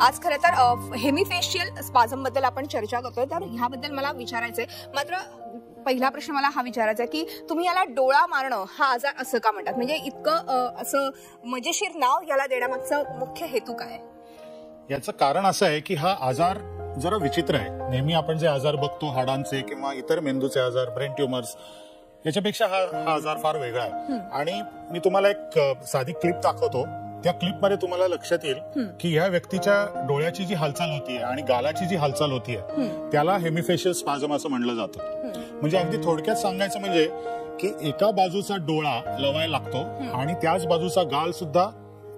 आज खरं तर हेमिफेशियल स्पाझम बद्दल आपण चर्चा करतोय, तर ह्याबद्दल मला विचारायचंय. मात्र पहिला प्रश्न मला हा विचारायचा आहे की तुम्ही याला डोळा मारणं हा आजार असं का म्हणतात? म्हणजे इतकं असं मजेशीर नाव याला देण्यामागचा मुख्य हेतू काय आहे? याचं कारण असं आहे की हा आजार जरा विचित्र आहे. नेहमी आपण जे आजार बघतो हाडांचे किंवा इतर मेंदूचे आजार, ब्रेन ट्युमर्स, याच्यापेक्षा हा आजार फार वेगळा आहे. आणि मी तुम्हाला एक साधी क्लिप दाखवतो. त्या क्लिपमध्ये तुम्हाला लक्षात येईल की ह्या व्यक्तीच्या डोळ्याची जी हालचाल होतीये आणि गालाची जी हालचाल होतीये त्याला हेमिफेशियल स्पाझम असं म्हणलं जातं. म्हणजे अगदी थोडक्यात सांगायचं म्हणजे की एका बाजूचा डोळा लवायला लागतो आणि त्याच बाजूचा गाल सुद्धा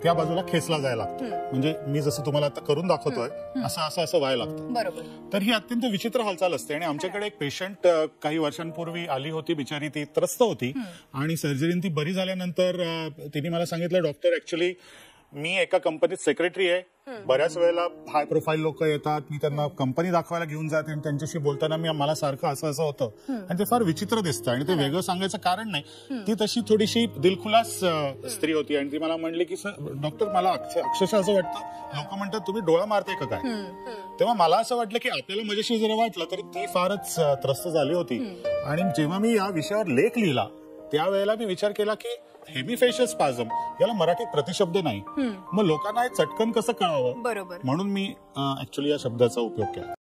त्या बाजूला खेचला जायला लागतो. म्हणजे मी जसं तुम्हाला आता करून दाखवतोय असं व्हायला लागतं. बरोबर. तर ही अत्यंत विचित्र हालचाल असते. आणि आमच्याकडे एक पेशंट काही वर्षांपूर्वी आली होती. बिचारी ती त्रस्त होती आणि सर्जरीने ती बरी झाल्यानंतर तिने मला सांगितलं, डॉक्टर ऍक्च्युली मी एका कंपनीत सेक्रेटरी आहे. बऱ्याच वेळेला हाय प्रोफाईल लोक येतात, मी त्यांना कंपनी दाखवायला घेऊन जाते आणि त्यांच्याशी बोलताना मला सारखं असं होतं आणि ते फार विचित्र दिसतं. आणि ते वेगळं सांगायचं कारण नाही. ती तशी थोडीशी दिलखुलास स्त्री होती आणि ती मला म्हणली की डॉक्टर मला अक्षरशः असं वाटतं, लोक म्हणतात तुम्ही डोळा मारते का काय. तेव्हा मला असं वाटलं की आपल्याला मजेशीर जरी वाटलं तरी ती फारच त्रस्त झाली होती. आणि जेव्हा मी या विषयावर लेख लिहिला त्यावेळेला मी विचार केला की हेमिफेशियल स्पाझम याला मराठीत प्रतिशब्द नाही. मग लोकांना हे चटकन कसं कळावं, बरोबर, म्हणून मी ऍक्च्युअली या शब्दाचा उपयोग केला.